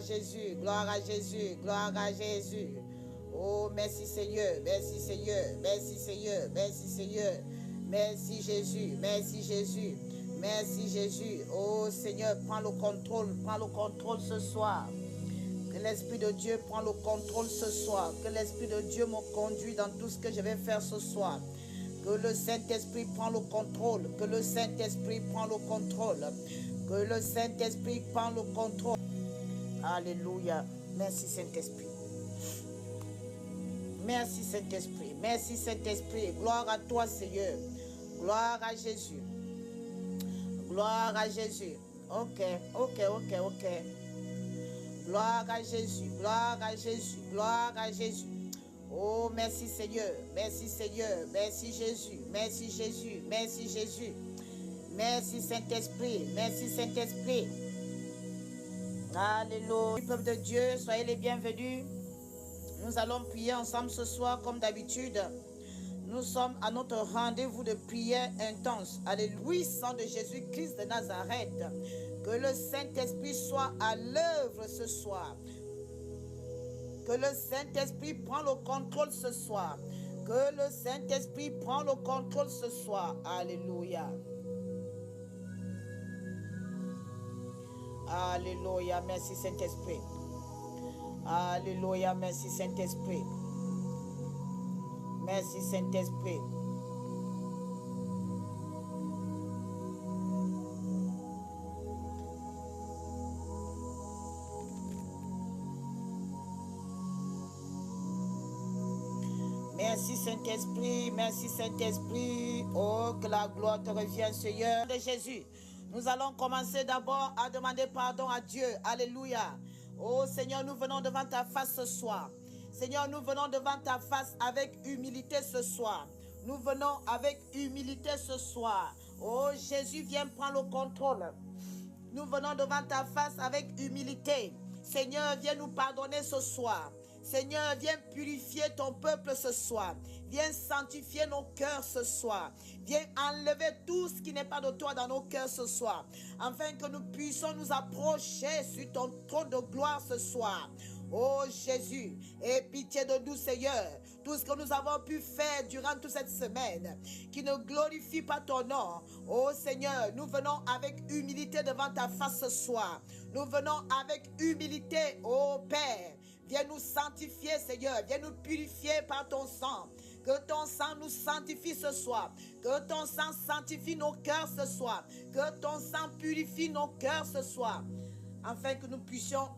Jésus, gloire à Jésus, gloire à Jésus. Oh, merci Seigneur, merci Seigneur, merci Seigneur, merci Seigneur. Merci Jésus, merci Jésus, merci Jésus. Oh Seigneur, prends le contrôle ce soir. Que l'Esprit de Dieu prend le contrôle ce soir. Que l'Esprit de Dieu me conduit dans tout ce que je vais faire ce soir. Que le Saint-Esprit prend le contrôle. Que le Saint-Esprit prend le contrôle. Que le Saint-Esprit prend le contrôle. Alléluia. Merci Saint-Esprit. Merci Saint-Esprit. Merci Saint-Esprit. Gloire à toi Seigneur. Gloire à Jésus. Gloire à Jésus. Ok. Gloire à Jésus, gloire à Jésus, gloire à Jésus. Oh, merci Seigneur, merci Seigneur, merci Jésus, merci Jésus, merci Jésus. Merci Saint-Esprit, merci Saint-Esprit. Alléluia. Peuple de Dieu, soyez les bienvenus. Nous allons prier ensemble ce soir comme d'habitude. Nous sommes à notre rendez-vous de prière intense. Alléluia, sang de Jésus-Christ de Nazareth. Que le Saint-Esprit soit à l'œuvre ce soir. Que le Saint-Esprit prend le contrôle ce soir. Que le Saint-Esprit prend le contrôle ce soir. Alléluia. Alléluia. Merci Saint-Esprit. Alléluia. Merci Saint-Esprit. Merci Saint-Esprit. Merci Saint-Esprit, merci Saint-Esprit. Oh, que la gloire te revienne, Seigneur de Jésus. Nous allons commencer d'abord à demander pardon à Dieu. Alléluia. Oh Seigneur, nous venons devant ta face ce soir. Seigneur, nous venons devant ta face avec humilité ce soir. Nous venons avec humilité ce soir. Oh Jésus, viens prendre le contrôle. Nous venons devant ta face avec humilité. Seigneur, viens nous pardonner ce soir. Seigneur, viens purifier ton peuple ce soir. Viens sanctifier nos cœurs ce soir. Viens enlever tout ce qui n'est pas de toi dans nos cœurs ce soir. Afin que nous puissions nous approcher sur ton trône de gloire ce soir. Oh Jésus, aie pitié de nous Seigneur. Tout ce que nous avons pu faire durant toute cette semaine qui ne glorifie pas ton nom. Oh Seigneur, nous venons avec humilité devant ta face ce soir. Nous venons avec humilité, oh Père. Viens nous sanctifier Seigneur. Viens nous purifier par ton sang. Que ton sang nous sanctifie ce soir. Que ton sang sanctifie nos cœurs ce soir. Que ton sang purifie nos cœurs ce soir. Afin que nous puissions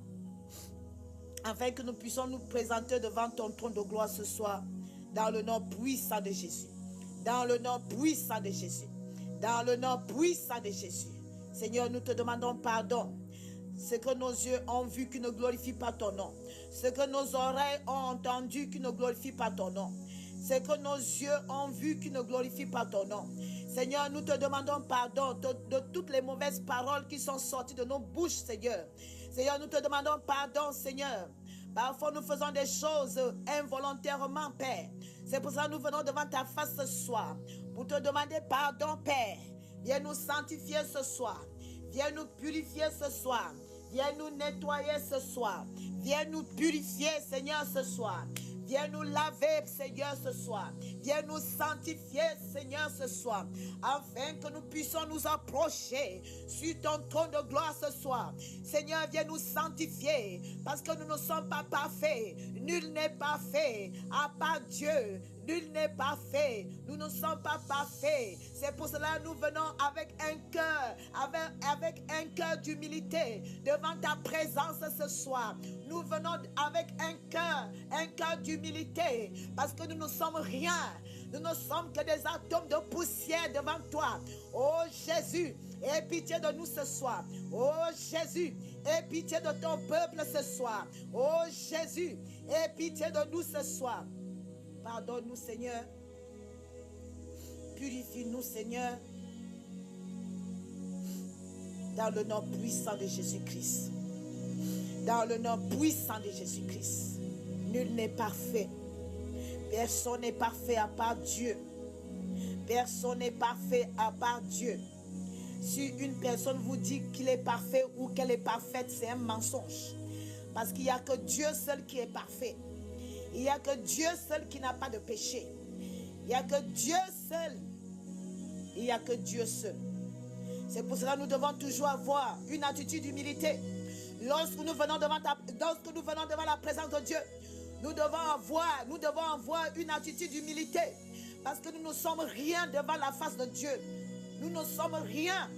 nous présenter devant ton trône de gloire ce soir. Dans le nom puissant de Jésus. Dans le nom puissant de Jésus. Dans le nom puissant de Jésus. Seigneur, nous te demandons pardon. Ce que nos yeux ont vu qui ne glorifie pas ton nom. Ce que nos oreilles ont entendu qui ne glorifie pas ton nom. Ce que nos yeux ont vu qui ne glorifie pas ton nom. Seigneur, nous te demandons pardon de toutes les mauvaises paroles qui sont sorties de nos bouches, Seigneur. Seigneur, nous te demandons pardon, Seigneur. Parfois, nous faisons des choses involontairement, Père. C'est pour ça que nous venons devant ta face ce soir pour te demander pardon, Père. Viens nous sanctifier ce soir. Viens nous purifier ce soir. Viens nous nettoyer ce soir. Viens nous purifier, Seigneur, ce soir. Viens nous laver, Seigneur, ce soir. Viens nous sanctifier, Seigneur, ce soir. Afin que nous puissions nous approcher sur ton trône de gloire ce soir. Seigneur, viens nous sanctifier. Parce que nous ne sommes pas parfaits. Nul n'est parfait. À part Dieu, nul n'est parfait. Nous ne sommes pas parfaits. C'est pour cela que nous venons avec un cœur, avec un cœur d'humilité devant ta présence ce soir. Nous venons avec un cœur d'humilité, parce que nous ne sommes rien. Nous ne sommes que des atomes de poussière devant toi. Oh Jésus, aie pitié de nous ce soir. Oh Jésus, aie pitié de ton peuple ce soir. Oh Jésus, aie pitié de nous ce soir. Pardonne-nous, Seigneur. Purifie-nous, Seigneur. Dans le nom puissant de Jésus-Christ. Dans le nom puissant de Jésus-Christ. Nul n'est parfait. Personne n'est parfait à part Dieu. Personne n'est parfait à part Dieu. Si une personne vous dit qu'il est parfait ou qu'elle est parfaite, c'est un mensonge. Parce qu'il n'y a que Dieu seul qui est parfait. Il n'y a que Dieu seul qui n'a pas de péché. Il n'y a que Dieu seul. Il n'y a que Dieu seul. C'est pour cela que nous devons toujours avoir une attitude d'humilité. Lorsque nous venons devant la présence de Dieu, nous devons avoir une attitude d'humilité. Parce que nous ne sommes rien devant la face de Dieu. Nous ne sommes rien.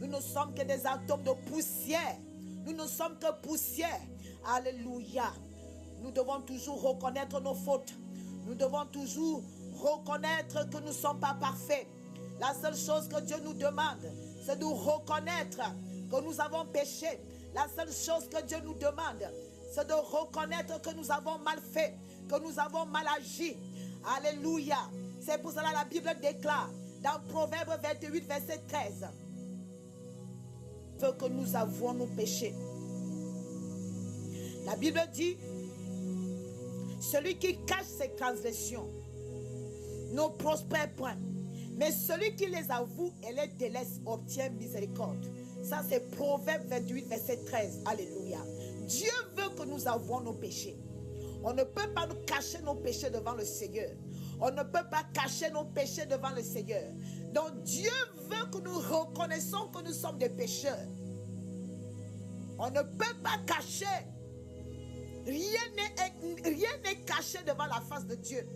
Nous ne sommes que des atomes de poussière. Nous ne sommes que poussière. Alléluia. Nous devons toujours reconnaître nos fautes. Nous devons toujours reconnaître que nous ne sommes pas parfaits. La seule chose que Dieu nous demande, c'est de reconnaître que nous avons péché. La seule chose que Dieu nous demande, c'est de reconnaître que nous avons mal fait, que nous avons mal agi. Alléluia. C'est pour cela que la Bible déclare dans Proverbe 28, verset 13, que nous avouons nos péchés. La Bible dit, celui qui cache ses transgressions ne prospère point, mais celui qui les avoue et les délaisse obtient miséricorde. Ça, c'est Proverbe 28, verset 13. Alléluia. Dieu veut que nous avouons nos péchés. On ne peut pas nous cacher nos péchés devant le Seigneur. On ne peut pas cacher nos péchés devant le Seigneur. Donc Dieu veut que nous reconnaissons que nous sommes des pécheurs. On ne peut pas cacher. Rien n'est caché devant la face de Dieu.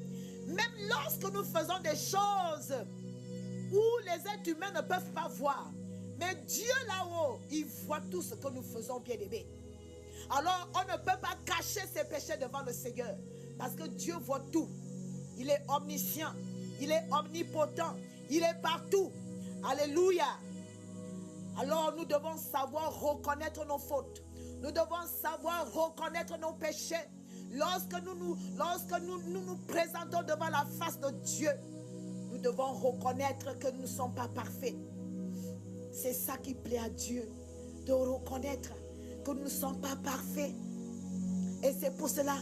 Même lorsque nous faisons des choses où les êtres humains ne peuvent pas voir. Mais Dieu là-haut, il voit tout ce que nous faisons, bien-aimés. Alors, on ne peut pas cacher ses péchés devant le Seigneur. Parce que Dieu voit tout. Il est omniscient. Il est omnipotent. Il est partout. Alléluia. Alors, nous devons savoir reconnaître nos fautes. Nous devons savoir reconnaître nos péchés. Lorsque nous nous présentons devant la face de Dieu, nous devons reconnaître que nous ne sommes pas parfaits. C'est ça qui plaît à Dieu, de reconnaître que nous ne sommes pas parfaits. Et c'est pour cela,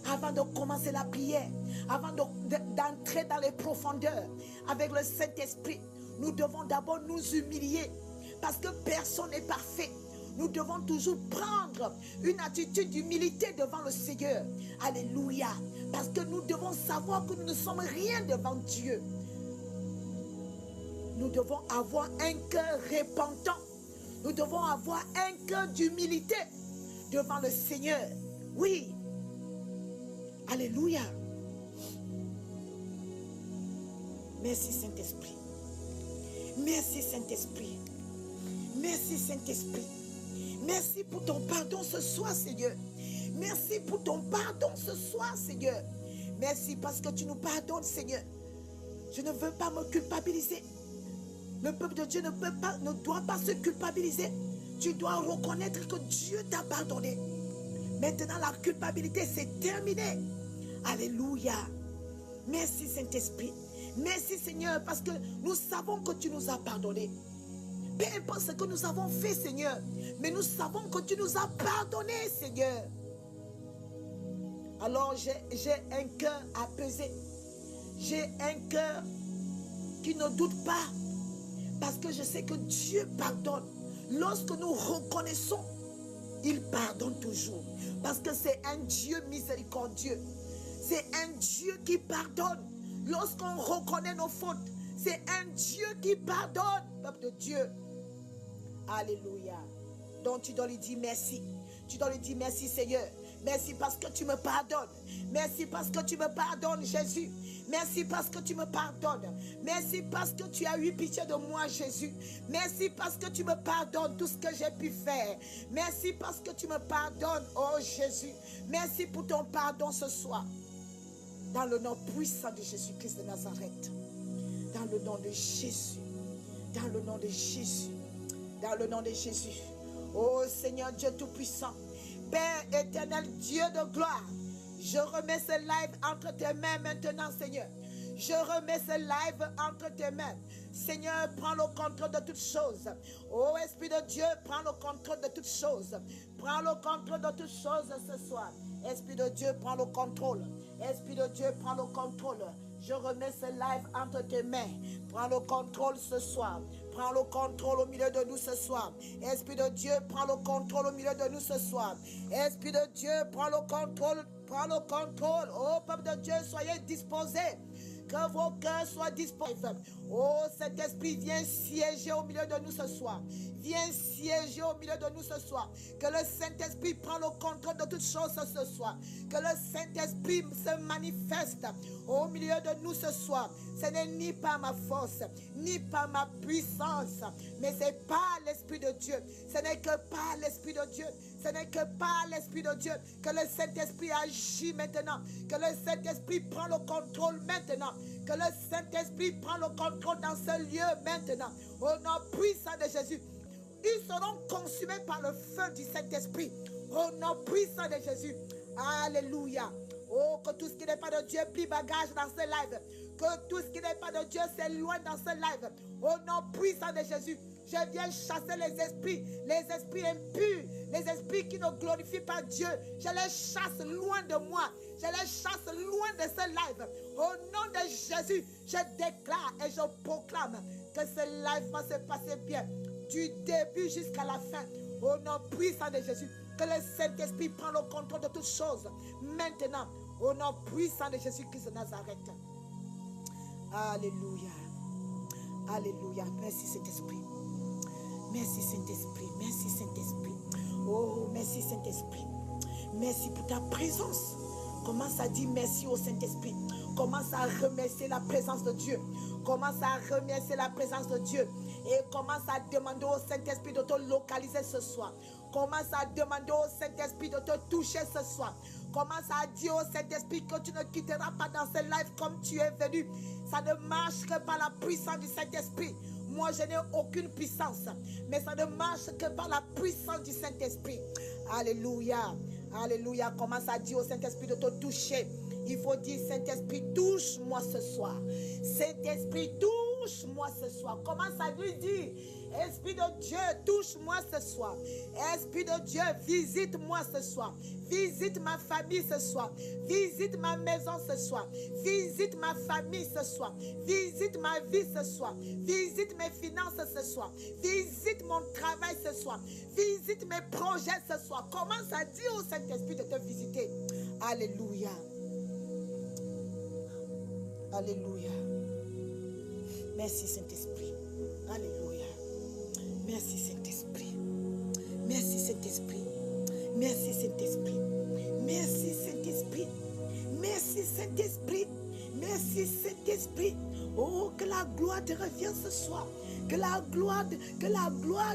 avant de commencer la prière, avant d'entrer dans les profondeurs avec le Saint-Esprit, nous devons d'abord nous humilier. Parce que personne n'est parfait. Nous devons toujours prendre une attitude d'humilité devant le Seigneur. Alléluia. Parce que nous devons savoir que nous ne sommes rien devant Dieu. Nous devons avoir un cœur repentant. Nous devons avoir un cœur d'humilité devant le Seigneur. Oui. Alléluia. Merci Saint-Esprit. Merci Saint-Esprit. Merci Saint-Esprit. Merci pour ton pardon ce soir, Seigneur. Merci pour ton pardon ce soir, Seigneur. Merci parce que tu nous pardonnes, Seigneur. Je ne veux pas me culpabiliser. Le peuple de Dieu ne doit pas se culpabiliser. Tu dois reconnaître que Dieu t'a pardonné. Maintenant, la culpabilité, c'est terminé. Alléluia. Merci Saint-Esprit. Merci Seigneur, parce que nous savons que tu nous as pardonné. Peu importe ce que nous avons fait, Seigneur, mais nous savons que tu nous as pardonné, Seigneur. Alors j'ai un cœur apaisé. J'ai un cœur qui ne doute pas. Parce que je sais que Dieu pardonne. Lorsque nous reconnaissons, il pardonne toujours. Parce que c'est un Dieu miséricordieux. C'est un Dieu qui pardonne. Lorsqu'on reconnaît nos fautes, c'est un Dieu qui pardonne, peuple de Dieu. Alléluia. Donc tu dois lui dire merci. Tu dois lui dire merci Seigneur. Merci parce que tu me pardonnes. Merci parce que tu me pardonnes Jésus. Merci parce que tu me pardonnes. Merci parce que tu as eu pitié de moi Jésus. Merci parce que tu me pardonnes tout ce que j'ai pu faire. Merci parce que tu me pardonnes, oh Jésus. Merci pour ton pardon ce soir. Dans le nom puissant de Jésus-Christ de Nazareth. Dans le nom de Jésus. Dans le nom de Jésus. Dans le nom de Jésus. Oh Seigneur Dieu Tout-Puissant. Père éternel, Dieu de gloire. Je remets ce live entre tes mains maintenant, Seigneur. Je remets ce live entre tes mains. Seigneur, prends le contrôle de toutes choses. Oh Esprit de Dieu, prends le contrôle de toutes choses. Prends le contrôle de toutes choses ce soir. Esprit de Dieu, prends le contrôle. Esprit de Dieu, prends le contrôle. Je remets ce live entre tes mains. Prends le contrôle ce soir. prends le contrôle au milieu de nous ce soir. Esprit de Dieu, prends le contrôle au milieu de nous ce soir. Esprit de Dieu, prends le contrôle. Prends le contrôle. Oh, peuple de Dieu, soyez disposés. Que vos cœurs soient disposés. Oh, Saint-Esprit, viens siéger au milieu de nous ce soir. Viens siéger au milieu de nous ce soir. Que le Saint-Esprit prenne le contrôle de toutes choses ce soir. Que le Saint-Esprit se manifeste au milieu de nous ce soir. Ce n'est ni par ma force, ni par ma puissance, mais c'est par l'Esprit de Dieu. Ce n'est que par l'Esprit de Dieu. Ce n'est que par l'Esprit de Dieu que le Saint-Esprit agit maintenant. Que le Saint-Esprit prend le contrôle maintenant. Que le Saint-Esprit prend le contrôle dans ce lieu maintenant. Au nom puissant de Jésus. Ils seront consumés par le feu du Saint-Esprit. Au nom puissant de Jésus. Alléluia. Oh, que tout ce qui n'est pas de Dieu plie bagage dans ce live. Que tout ce qui n'est pas de Dieu s'éloigne dans ce live. Au nom puissant de Jésus. Je viens chasser les esprits impurs, les esprits qui ne glorifient pas Dieu. Je les chasse loin de moi. Je les chasse loin de ce live. Au nom de Jésus, je déclare et je proclame que ce live va se passer bien. Du début jusqu'à la fin. Au nom puissant de Jésus. Que le Saint-Esprit prend le contrôle de toutes choses. Maintenant, au nom puissant de Jésus-Christ de Nazareth. Alléluia. Alléluia. Merci Saint-Esprit. Merci Saint-Esprit. Merci Saint-Esprit. Oh, merci Saint-Esprit. Merci pour ta présence. Commence à dire merci au Saint-Esprit. Commence à remercier la présence de Dieu. Commence à remercier la présence de Dieu. Et commence à demander au Saint-Esprit de te localiser ce soir. Commence à demander au Saint-Esprit de te toucher ce soir. Commence à dire au Saint-Esprit que tu ne quitteras pas dans ce live comme tu es venu. Ça ne marche que par la puissance du Saint-Esprit. Moi, je n'ai aucune puissance. Mais ça ne marche que par la puissance du Saint-Esprit. Alléluia. Alléluia. Commence à dire au Saint-Esprit de te toucher. Il faut dire, Saint-Esprit, touche-moi ce soir. Saint-Esprit, touche-moi ce soir. Commence à lui dire, Esprit de Dieu, touche-moi ce soir. Esprit de Dieu, visite-moi ce soir. Visite ma famille ce soir. Visite ma maison ce soir. Visite ma famille ce soir. Visite ma vie ce soir. Visite mes finances ce soir. Visite mon travail ce soir. Visite mes projets ce soir. Commence à dire au Saint-Esprit de te visiter. Alléluia. Alléluia. Merci Saint-Esprit. Alléluia. Merci Saint-Esprit. Merci Saint-Esprit. Merci Saint-Esprit. Merci Saint-Esprit. Merci Saint-Esprit. Merci Saint-Esprit. Oh, que la gloire te revienne ce soir. Que la gloire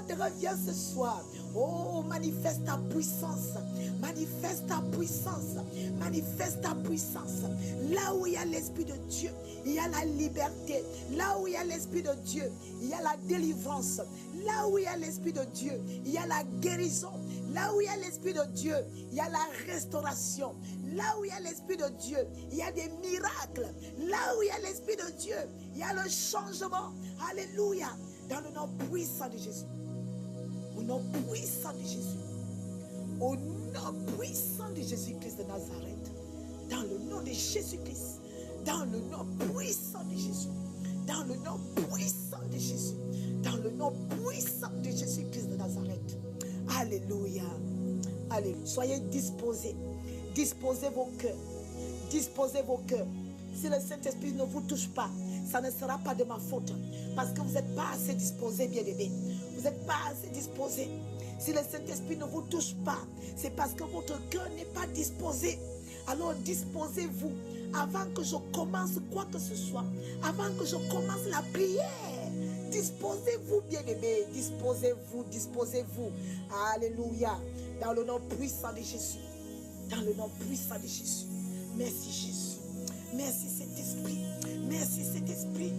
te revienne ce soir. Oh, manifeste ta puissance. Manifeste ta puissance. Manifeste ta puissance. Là où il y a l'Esprit de Dieu, il y a la liberté. Là où il y a l'Esprit de Dieu, il y a la délivrance. Là où il y a l'Esprit de Dieu, il y a la guérison. Là où il y a l'Esprit de Dieu, il y a la restauration. Là où il y a l'Esprit de Dieu, il y a des miracles. Là où il y a l'Esprit de Dieu, il y a le changement. Alléluia. Dans le nom puissant de Jésus. Au nom puissant de Jésus. Au nom puissant de Jésus-Christ de Nazareth. Dans le nom de Jésus-Christ. Dans le nom puissant de Jésus. Dans le nom puissant de Jésus. Dans le nom puissant de Jésus-Christ de Nazareth. Alléluia. Alléluia. Soyez disposés. Disposez vos cœurs. Disposez vos cœurs. Si le Saint-Esprit ne vous touche pas, ça ne sera pas de ma faute. Parce que vous n'êtes pas assez disposés, bien-aimés. Vous n'êtes pas assez disposés. Si le Saint-Esprit ne vous touche pas, c'est parce que votre cœur n'est pas disposé. Alors disposez-vous avant que je commence quoi que ce soit. Avant que je commence la prière. Disposez-vous, bien-aimés. Disposez-vous, disposez-vous. Alléluia. Dans le nom puissant de Jésus. Dans le nom puissant de Jésus. Merci Jésus. Merci Saint-Esprit. Merci Saint-Esprit.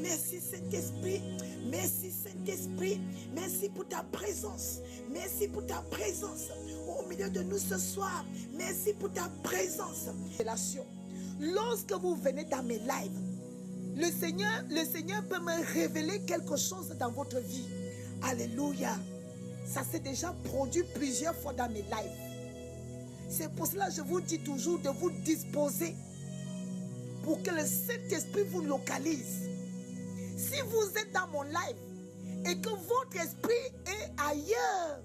Merci Saint-Esprit. Merci Saint-Esprit. Merci pour ta présence. Merci pour ta présence au milieu de nous ce soir. Merci pour ta présence. Lorsque vous venez dans mes lives, le Seigneur peut me révéler quelque chose dans votre vie. Alléluia. Ça s'est déjà produit plusieurs fois dans mes lives. C'est pour cela que je vous dis toujours de vous disposer pour que le Saint-Esprit vous localise. Si vous êtes dans mon live et que votre esprit est ailleurs,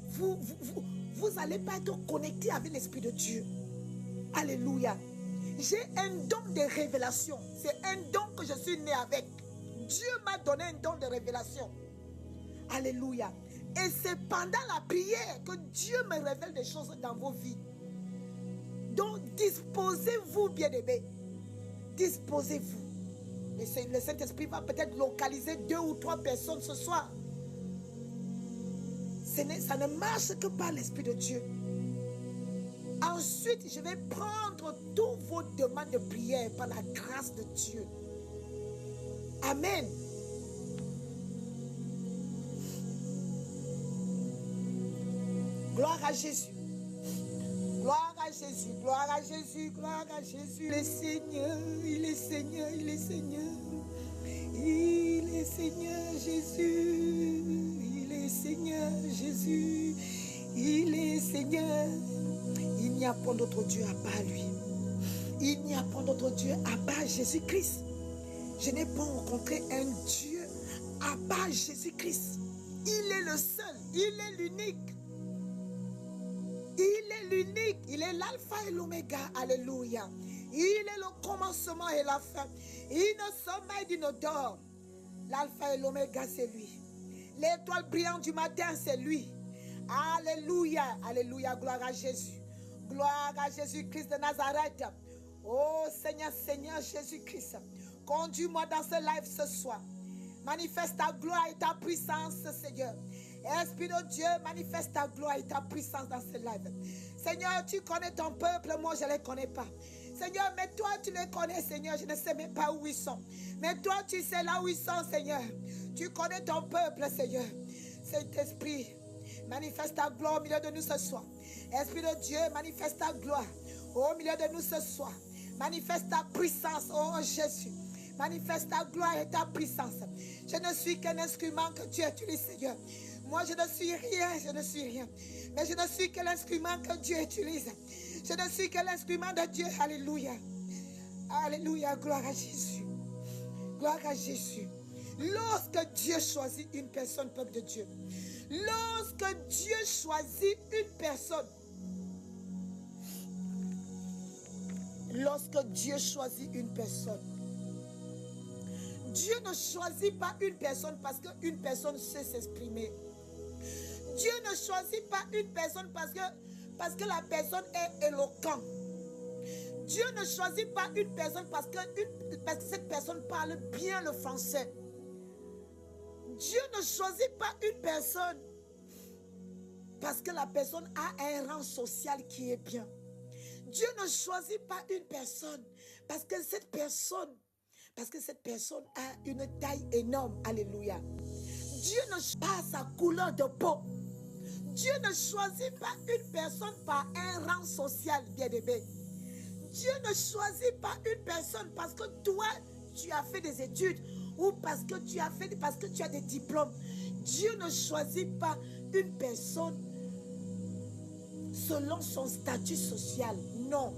vous n'allez pas être connecté avec l'Esprit de Dieu. Alléluia. J'ai un don de révélation. C'est un don que je suis né avec. Dieu m'a donné un don de révélation. Alléluia. Et c'est pendant la prière que Dieu me révèle des choses dans vos vies. Donc disposez-vous, bien-aimés. Disposez-vous. Le Saint-Esprit va peut-être localiser 2 ou 3 personnes ce soir. Ça ne marche que par l'Esprit de Dieu. Ensuite, je vais prendre toutes vos demandes de prière par la grâce de Dieu. Amen. Gloire à Jésus. Gloire à Jésus, gloire à Jésus, gloire à Jésus. Il est Seigneur, il est Seigneur, il est Seigneur. Il est Seigneur Jésus. Il est Seigneur Jésus. Il est Seigneur. Il n'y a pas d'autre Dieu à part lui. Il n'y a pas d'autre Dieu à part Jésus-Christ. Je n'ai pas rencontré un Dieu à part Jésus-Christ. Il est le seul, il est l'unique. Il est l'unique, il est l'alpha et l'oméga, alléluia. Il est le commencement et la fin. Il ne sommeille du dort. L'alpha et l'oméga, c'est lui. L'étoile brillante du matin, c'est lui. Alléluia, alléluia, gloire à Jésus. Gloire à Jésus-Christ de Nazareth. Oh Seigneur, Seigneur Jésus-Christ, conduis-moi dans ce live ce soir. Manifeste ta gloire et ta puissance, Seigneur. Esprit de Dieu, manifeste ta gloire et ta puissance dans ce live. Seigneur, tu connais ton peuple, moi je ne les connais pas. Seigneur, mais toi tu les connais, Seigneur, je ne sais même pas où ils sont. Mais toi tu sais là où ils sont, Seigneur. Tu connais ton peuple, Seigneur. Saint-Esprit, manifeste ta gloire au milieu de nous ce soir. Esprit de Dieu, manifeste ta gloire au milieu de nous ce soir. Manifeste ta puissance, oh Jésus. Manifeste ta gloire et ta puissance. Je ne suis qu'un instrument que Dieu utilise, Seigneur. Moi, je ne suis rien, je ne suis rien. Mais je ne suis que l'instrument que Dieu utilise. Je ne suis que l'instrument de Dieu. Alléluia. Alléluia. Gloire à Jésus. Gloire à Jésus. Lorsque Dieu choisit une personne, peuple de Dieu. Lorsque Dieu choisit une personne. Lorsque Dieu choisit une personne. Dieu ne choisit pas une personne parce qu'une personne sait s'exprimer. Dieu ne choisit pas une personne parce que la personne est éloquente. Dieu ne choisit pas une personne parce que cette personne parle bien le français. Dieu ne choisit pas une personne parce que la personne a un rang social qui est bien. Dieu ne choisit pas une personne parce que cette personne a une taille énorme. Alléluia. Dieu ne choisit pas sa couleur de peau. Dieu ne choisit pas une personne par un rang social, bien-aimé. Dieu ne choisit pas une personne parce que toi, tu as fait des études ou parce que tu as des diplômes. Dieu ne choisit pas une personne selon son statut social. Non.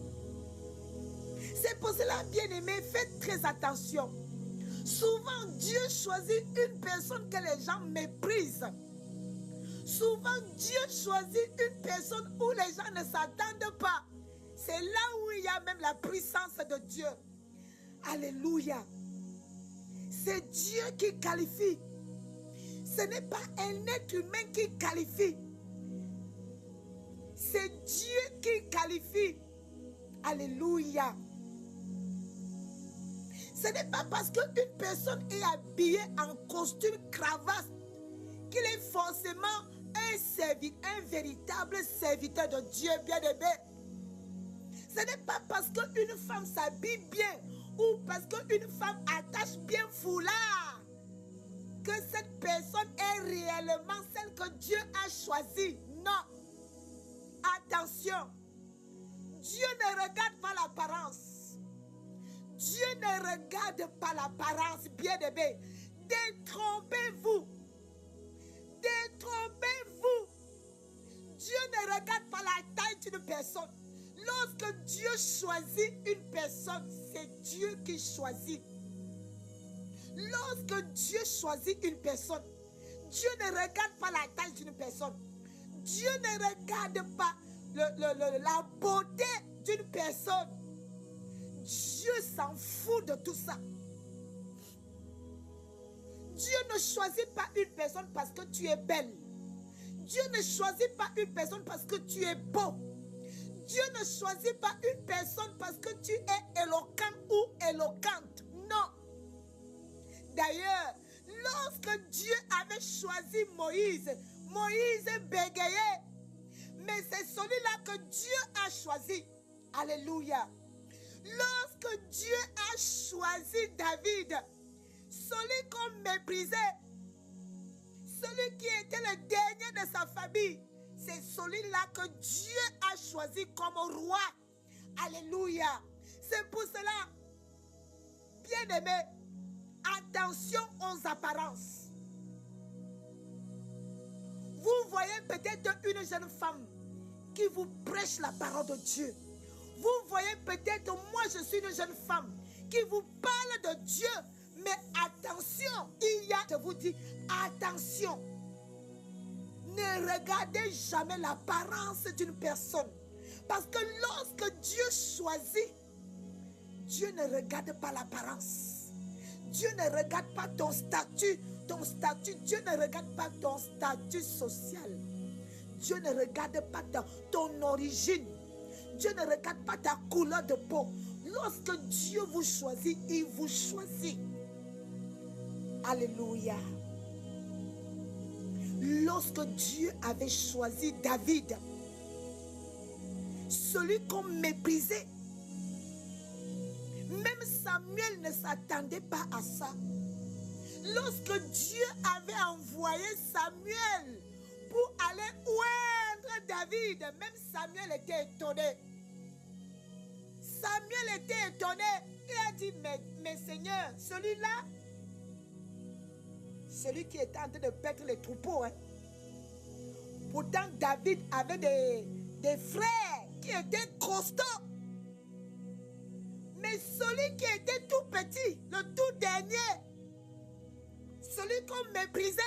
C'est pour cela, bien-aimé, faites très attention. Souvent, Dieu choisit une personne que les gens méprisent. Souvent, Dieu choisit une personne où les gens ne s'attendent pas. C'est là où il y a même la puissance de Dieu. Alléluia. C'est Dieu qui qualifie. Ce n'est pas un être humain qui qualifie. C'est Dieu qui qualifie. Alléluia. Ce n'est pas parce qu'une personne est habillée en costume cravate qu'il est forcément un véritable serviteur de Dieu, bien-aimé. Ce n'est pas parce qu'une femme s'habille bien ou parce qu'une femme attache bien foulard que cette personne est réellement celle que Dieu a choisie. Non. Attention. Dieu ne regarde pas l'apparence. Dieu ne regarde pas l'apparence, bien-aimé. Détrompez-vous. Détrompez-vous. Dieu ne regarde pas la taille d'une personne. Lorsque Dieu choisit une personne, c'est Dieu qui choisit. Lorsque Dieu choisit une personne, Dieu ne regarde pas la taille d'une personne. Dieu ne regarde pas la beauté d'une personne. Dieu s'en fout de tout ça. Dieu ne choisit pas une personne parce que tu es belle. Dieu ne choisit pas une personne parce que tu es beau. Dieu ne choisit pas une personne parce que tu es éloquent ou éloquente. Non. D'ailleurs, lorsque Dieu avait choisi Moïse, Moïse bégayait. Mais c'est celui-là que Dieu a choisi. Alléluia. Lorsque Dieu a choisi David, celui qu'on méprisait, celui qui était le dernier de sa famille, c'est celui-là que Dieu a choisi comme roi. Alléluia. C'est pour cela, bien-aimés, attention aux apparences. Vous voyez peut-être une jeune femme qui vous prêche la parole de Dieu. Vous voyez peut-être, moi je suis une jeune femme qui vous parle de Dieu. Mais attention, je vous dis, attention. Ne regardez jamais l'apparence d'une personne. Parce que lorsque Dieu choisit, Dieu ne regarde pas l'apparence. Dieu ne regarde pas ton statut. Dieu ne regarde pas ton statut social. Dieu ne regarde pas ton origine. Dieu ne regarde pas ta couleur de peau. Lorsque Dieu vous choisit, il vous choisit. Alléluia. Lorsque Dieu avait choisi David, celui qu'on méprisait, même Samuel ne s'attendait pas à ça. Lorsque Dieu avait envoyé Samuel pour aller oindre David, même Samuel était étonné. Samuel était étonné. Il a dit, mais Seigneur, celui-là, celui qui était en train de perdre les troupeaux. Hein. Pourtant, David avait des frères qui étaient costauds. Mais celui qui était tout petit, le tout dernier, celui qu'on méprisait,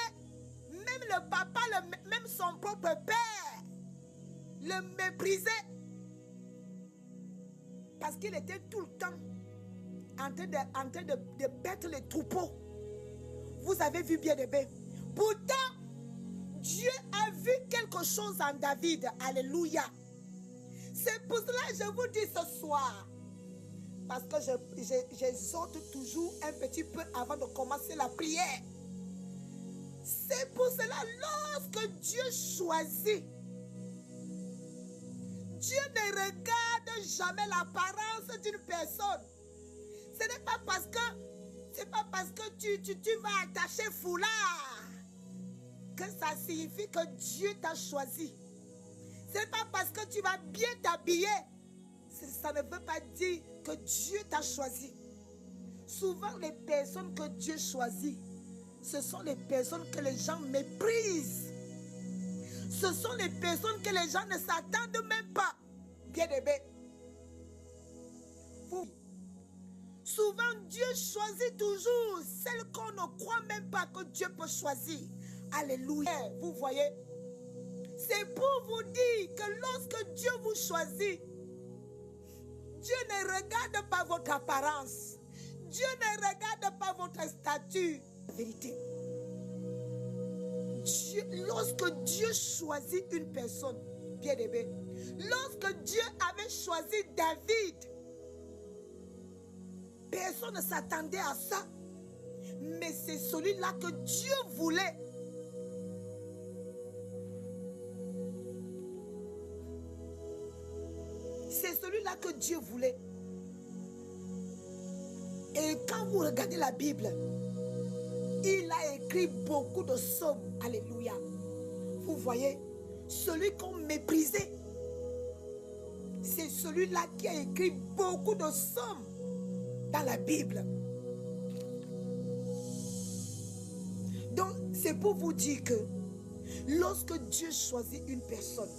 même le papa, même son propre père, le méprisait. Parce qu'il était tout le temps en train de perdre les troupeaux. Vous avez vu bien aimé. Pourtant, Dieu a vu quelque chose en David. Alléluia. C'est pour cela que je vous dis ce soir. Parce que j'exhorte toujours un petit peu avant de commencer la prière. C'est pour cela, lorsque Dieu choisit, Dieu ne regarde jamais l'apparence d'une personne. Ce n'est pas parce que tu vas attacher foulard que ça signifie que Dieu t'a choisi. Ce n'est pas parce que tu vas bien t'habiller. Ça ne veut pas dire que Dieu t'a choisi. Souvent, les personnes que Dieu choisit, ce sont les personnes que les gens méprisent. Ce sont les personnes que les gens ne s'attendent même pas. Bien-aimés. Souvent, Dieu choisit toujours celles qu'on ne croit même pas que Dieu peut choisir. Alléluia. Vous voyez, c'est pour vous dire que lorsque Dieu vous choisit, Dieu ne regarde pas votre apparence. Dieu ne regarde pas votre statut. La vérité. Lorsque Dieu choisit une personne, bien aimé, lorsque Dieu avait choisi David, personne ne s'attendait à ça. Mais c'est celui-là que Dieu voulait. C'est celui-là que Dieu voulait. Et quand vous regardez la Bible, il a écrit beaucoup de psaumes. Alléluia. Vous voyez, celui qu'on méprisait, c'est celui-là qui a écrit beaucoup de psaumes dans la Bible. Donc, c'est pour vous dire que lorsque Dieu choisit une personne,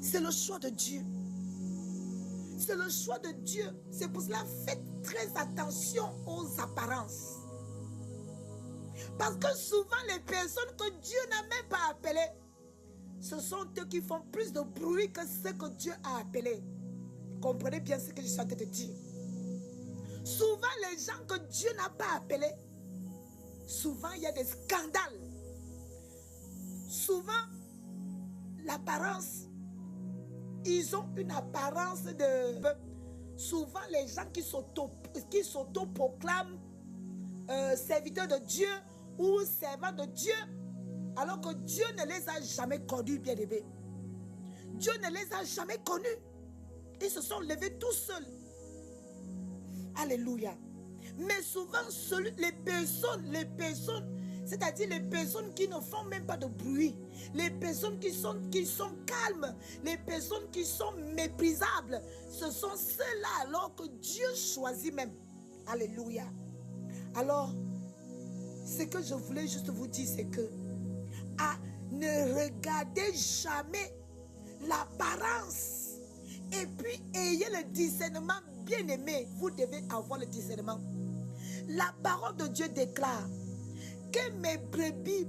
c'est le choix de Dieu. C'est le choix de Dieu. C'est pour cela, faites très attention aux apparences. Parce que souvent, les personnes que Dieu n'a même pas appelées, ce sont eux qui font plus de bruit que ceux que Dieu a appelés. Comprenez bien ce que je suis en train de dire. Souvent, les gens que Dieu n'a pas appelés, souvent, il y a des scandales. Souvent, l'apparence, ils ont une apparence de... Souvent, les gens qui s'auto-proclament serviteurs de Dieu ou servants de Dieu, alors que Dieu ne les a jamais connus, bien-aimés. Dieu ne les a jamais connus. Ils se sont levés tout seuls. Alléluia. Mais souvent, les personnes, c'est-à-dire les personnes qui ne font même pas de bruit, les personnes qui sont calmes, les personnes qui sont méprisables, ce sont ceux-là alors que Dieu choisit même. Alléluia. Alors, ce que je voulais juste vous dire, c'est que ne regardez jamais l'apparence et puis ayez le discernement. Bien aimé, vous devez avoir le discernement. La parole de Dieu déclare que mes brebis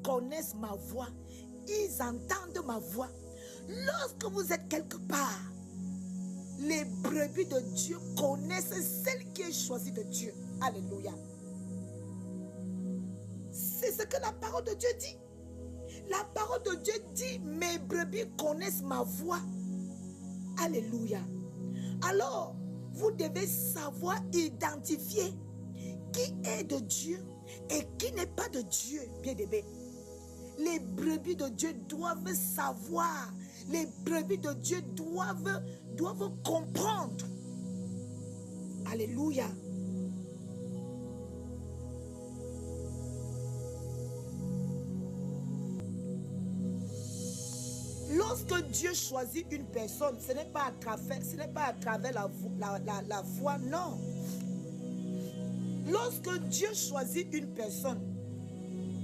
connaissent ma voix. Ils entendent ma voix. Lorsque vous êtes quelque part, les brebis de Dieu connaissent celle qui est choisie de Dieu. Alléluia. C'est ce que la parole de Dieu dit. La parole de Dieu dit, mes brebis connaissent ma voix. Alléluia. Alors, vous devez savoir identifier qui est de Dieu et qui n'est pas de Dieu, bien-aimé. Les brebis de Dieu doivent savoir. Les brebis de Dieu doivent comprendre. Alléluia. Lorsque Dieu choisit une personne, ce n'est pas à travers la foi, non. Lorsque Dieu choisit une personne,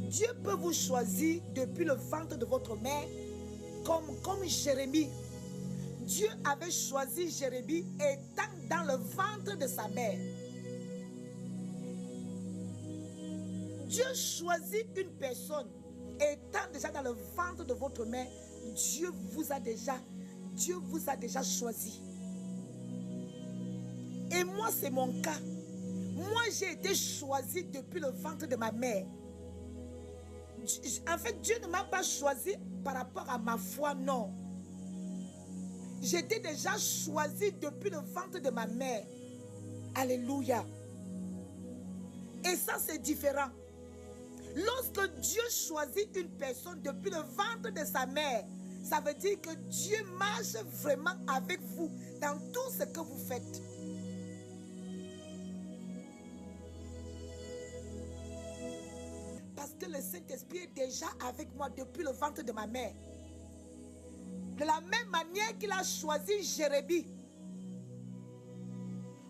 Dieu peut vous choisir depuis le ventre de votre mère, comme Jérémie. Dieu avait choisi Jérémie étant dans le ventre de sa mère. Dieu choisit une personne étant déjà dans le ventre de votre mère. Dieu vous a déjà choisi. Et moi, c'est mon cas. Moi, j'ai été choisi depuis le ventre de ma mère. En fait, Dieu ne m'a pas choisi par rapport à ma foi, non. J'étais déjà choisi depuis le ventre de ma mère. Alléluia. Et ça, c'est différent. Lorsque Dieu choisit une personne depuis le ventre de sa mère, ça veut dire que Dieu marche vraiment avec vous dans tout ce que vous faites. Parce que le Saint-Esprit est déjà avec moi depuis le ventre de ma mère. De la même manière qu'il a choisi Jérémie.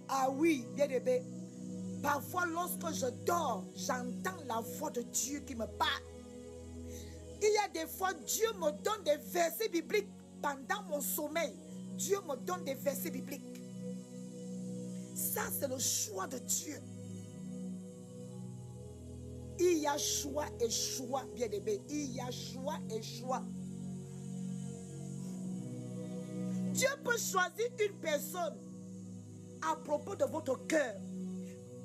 Ah oui, bien aimé. Parfois, lorsque je dors, j'entends la voix de Dieu qui me parle. Il y a des fois, Dieu me donne des versets bibliques pendant mon sommeil. Dieu me donne des versets bibliques. Ça, c'est le choix de Dieu. Il y a choix et choix, bien aimé. Il y a choix et choix. Dieu peut choisir une personne à propos de votre cœur.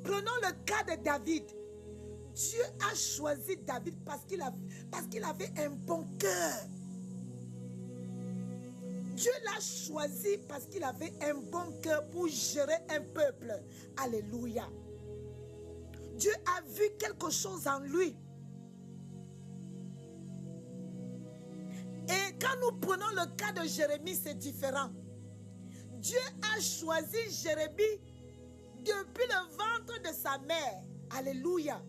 Prenons le cas de David. Dieu a choisi David parce qu'il avait un bon cœur. Dieu l'a choisi parce qu'il avait un bon cœur pour gérer un peuple. Alléluia. Dieu a vu quelque chose en lui. Et quand nous prenons le cas de Jérémie, c'est différent. Dieu a choisi Jérémie depuis le ventre de sa mère. Alléluia.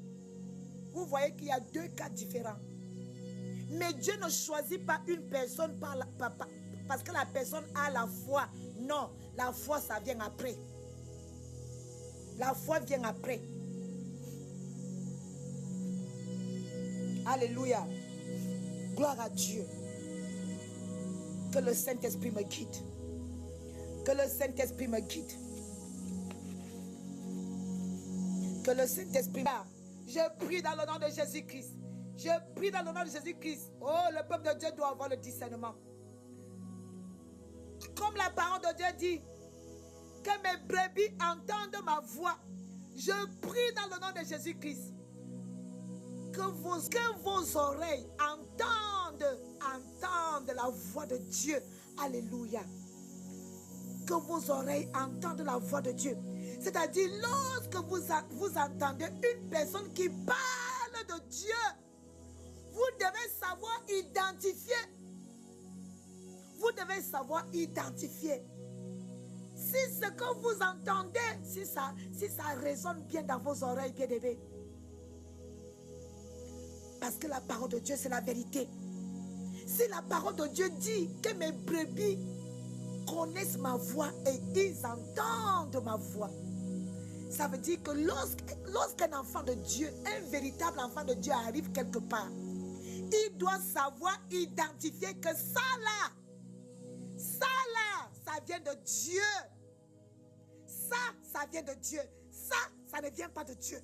Vous voyez qu'il y a deux cas différents. Mais Dieu ne choisit pas une personne parce que la personne a la foi. Non, la foi, ça vient après. La foi vient après. Alléluia. Gloire à Dieu. Que le Saint-Esprit me guide. Que le Saint-Esprit me guide. Que le Saint-Esprit... Je prie dans le nom de Jésus-Christ. Je prie dans le nom de Jésus-Christ. Oh, le peuple de Dieu doit avoir le discernement. Comme la parole de Dieu dit, que mes brebis entendent ma voix. Je prie dans le nom de Jésus-Christ. Que vos oreilles entendent la voix de Dieu. Alléluia. Que vos oreilles entendent la voix de Dieu. C'est-à-dire, lorsque vous entendez une personne qui parle de Dieu, vous devez savoir identifier. Vous devez savoir identifier. Si ce que vous entendez, si ça résonne bien dans vos oreilles, bien aimés. Parce que la parole de Dieu, c'est la vérité. Si la parole de Dieu dit que mes brebis connaissent ma voix et ils entendent ma voix, ça veut dire que lorsqu'un enfant de Dieu, un véritable enfant de Dieu arrive quelque part, il doit savoir identifier que ça là, ça vient de Dieu. Ça vient de Dieu. Ça ne vient pas de Dieu.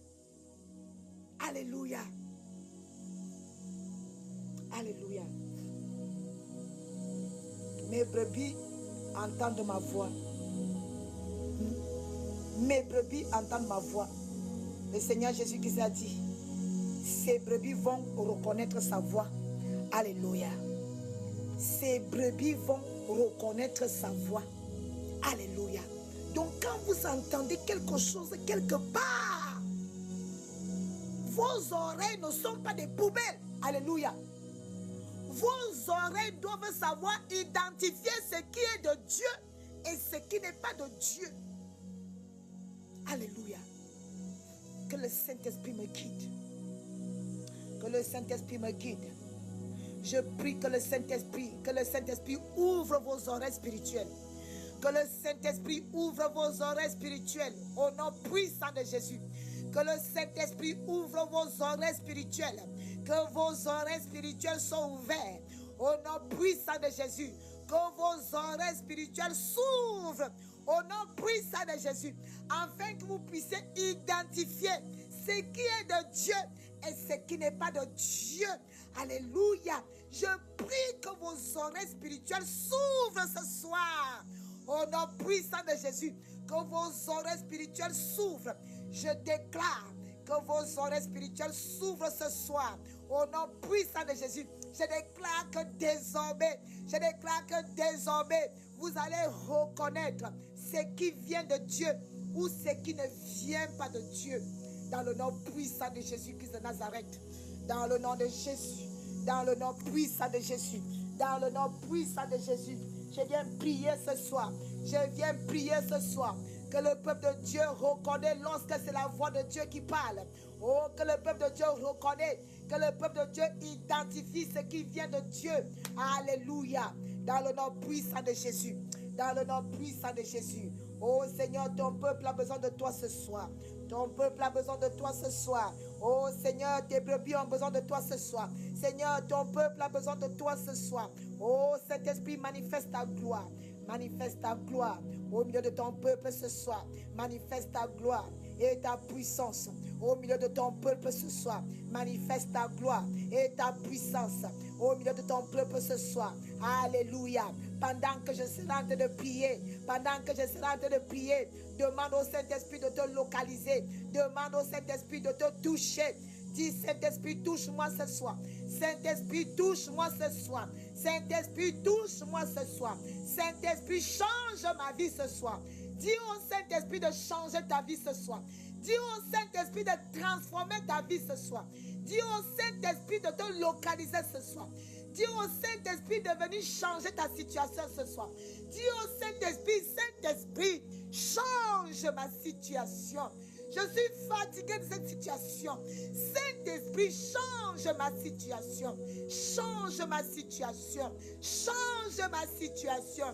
Alléluia. Alléluia. Mes brebis entendent ma voix. Mes brebis entendent ma voix. Le Seigneur Jésus-Christ a dit, ces brebis vont reconnaître sa voix. Alléluia. Ces brebis vont reconnaître sa voix. Alléluia. Donc quand vous entendez quelque chose quelque part, vos oreilles ne sont pas des poubelles. Alléluia. Vos oreilles doivent savoir identifier ce qui est de Dieu et ce qui n'est pas de Dieu. Alléluia. Que le Saint-Esprit me guide. Que le Saint-Esprit me guide. Je prie que le Saint-Esprit ouvre vos oreilles spirituelles. Que le Saint-Esprit ouvre vos oreilles spirituelles au nom puissant de Jésus. Que le Saint-Esprit ouvre vos oreilles spirituelles. Que vos oreilles spirituelles soient ouvertes au nom puissant de Jésus. Que vos oreilles spirituelles s'ouvrent au nom puissant de Jésus. Afin que vous puissiez identifier ce qui est de Dieu et ce qui n'est pas de Dieu. Alléluia. Je prie que vos oreilles spirituelles s'ouvrent ce soir. Au nom puissant de Jésus, que vos oreilles spirituelles s'ouvrent. Je déclare que vos oreilles spirituelles s'ouvrent ce soir. Au nom puissant de Jésus, je déclare que désormais, vous allez reconnaître ce qui vient de Dieu ou ce qui ne vient pas de Dieu. Dans le nom puissant de Jésus-Christ de Nazareth. Dans le nom de Jésus. Dans le nom puissant de Jésus. Dans le nom puissant de Jésus. Je viens prier ce soir. Je viens prier ce soir. Que le peuple de Dieu reconnaît lorsque c'est la voix de Dieu qui parle. Oh, que le peuple de Dieu reconnaît. Que le peuple de Dieu identifie ce qui vient de Dieu. Alléluia. Dans le nom puissant de Jésus. Dans le nom puissant de Jésus. Oh Seigneur, ton peuple a besoin de toi ce soir. Ton peuple a besoin de toi ce soir. Oh Seigneur, tes brebis ont besoin de toi ce soir. Seigneur, ton peuple a besoin de toi ce soir. Oh Saint-Esprit, manifeste ta gloire. Manifeste ta gloire au milieu de ton peuple ce soir. Manifeste ta gloire et ta puissance au milieu de ton peuple ce soir. Manifeste ta gloire et ta puissance au milieu de ton peuple ce soir. Alléluia. Pendant que je serai en train de prier, demande au Saint-Esprit de te localiser. Demande au Saint-Esprit de te toucher. Dis, Saint-Esprit, touche-moi ce soir. Saint-Esprit, touche-moi ce soir. Saint-Esprit, touche-moi ce soir. Saint-Esprit, change ma vie ce soir. Dis au Saint-Esprit de changer ta vie ce soir. Dis au Saint-Esprit de transformer ta vie ce soir. Dis au Saint-Esprit de te localiser ce soir. Dis au Saint-Esprit de venir changer ta situation ce soir. Dis au Saint-Esprit, Saint-Esprit, change ma situation. Je suis fatigué de cette situation. Saint-Esprit, change ma situation. Change ma situation. Change ma situation.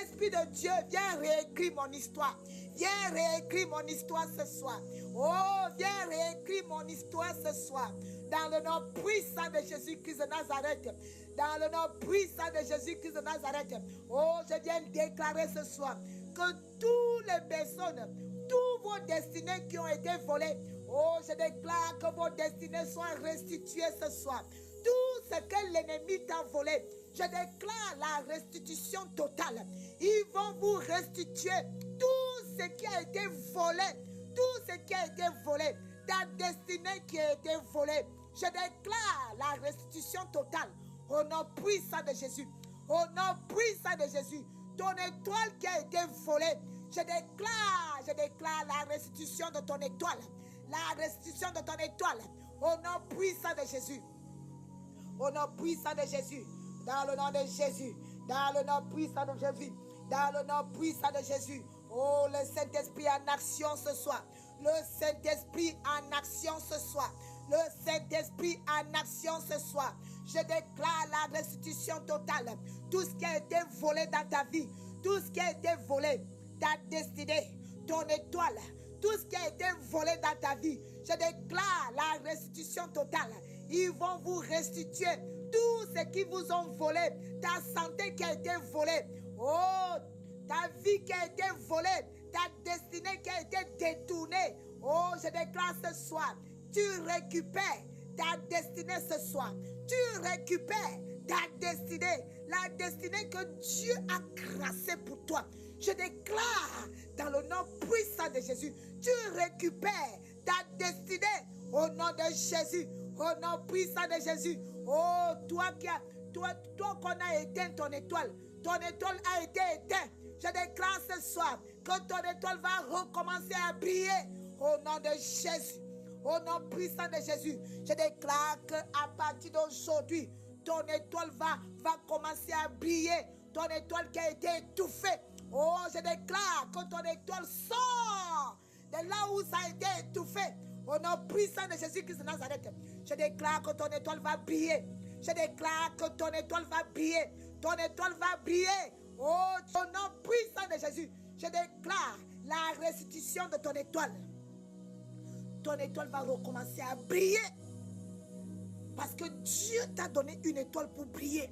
Esprit de Dieu, viens réécrire mon histoire. Viens réécrire mon histoire ce soir. Oh, viens réécrire mon histoire ce soir. Dans le nom puissant de Jésus-Christ de Nazareth. Dans le nom puissant de Jésus-Christ de Nazareth. Oh, je viens déclarer ce soir que toutes les personnes, tous vos destinées qui ont été volées, oh, Oh, je déclare que vos destinées soient restituées ce soir. Tout ce que l'ennemi t'a volé, je déclare la restitution totale. Ils vont vous restituer tout ce qui a été volé. Tout ce qui a été volé. Ta destinée qui a été volée. Je déclare la restitution totale. Au nom puissant de Jésus. Au nom puissant de Jésus. Ton étoile qui a été volée. Je déclare la restitution de ton étoile. La restitution de ton étoile. Au nom puissant de Jésus. Au nom puissant de Jésus. Dans le nom de Jésus. Dans le nom puissant de Jésus. Dans le nom puissant de Jésus. Oh, le Saint-Esprit en action ce soir. Le Saint-Esprit en action ce soir. Le Saint-Esprit en action ce soir. Je déclare la restitution totale. Tout ce qui a été volé dans ta vie. Tout ce qui a été volé. Ta destinée. Ton étoile. Tout ce qui a été volé dans ta vie. Je déclare la restitution totale. Ils vont vous restituer tout ce qui vous ont volé. Ta santé qui a été volée. Oh, ta vie qui a été volée. Ta destinée qui a été détournée. Oh, je déclare ce soir. Tu récupères ta destinée ce soir. Tu récupères ta destinée. La destinée que Dieu a tracée pour toi. Je déclare dans le nom puissant de Jésus. Tu récupères ta destinée au nom de Jésus. Au nom puissant de Jésus. Oh, toi qu'on a éteint ton étoile. Ton étoile a été éteinte. Je déclare ce soir que ton étoile va recommencer à briller. Au nom de Jésus. Au nom puissant de Jésus. Je déclare qu'à partir d'aujourd'hui, ton étoile va commencer à briller. Ton étoile qui a été étouffée. Oh, je déclare que ton étoile sort de là où ça a été étouffé. Au nom puissant de Jésus-Christ de Nazareth. Je déclare que ton étoile va briller. Je déclare que ton étoile va briller. Ton étoile va briller. Oh, au nom puissant de Jésus. Je déclare la restitution de ton étoile. Ton étoile va recommencer à briller. Parce que Dieu t'a donné une étoile pour briller.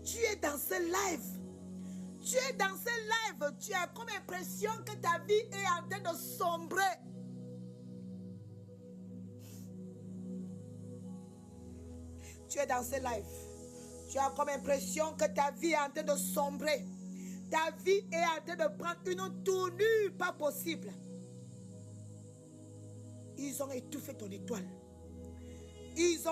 Tu es dans ce live. Tu es dans ce live. Tu as comme impression que ta vie est en train de sombrer. Tu es dans ce live. Tu as comme impression que ta vie est en train de sombrer. Ta vie est en train de prendre une tournure pas possible. Ils ont étouffé ton étoile. Ils ont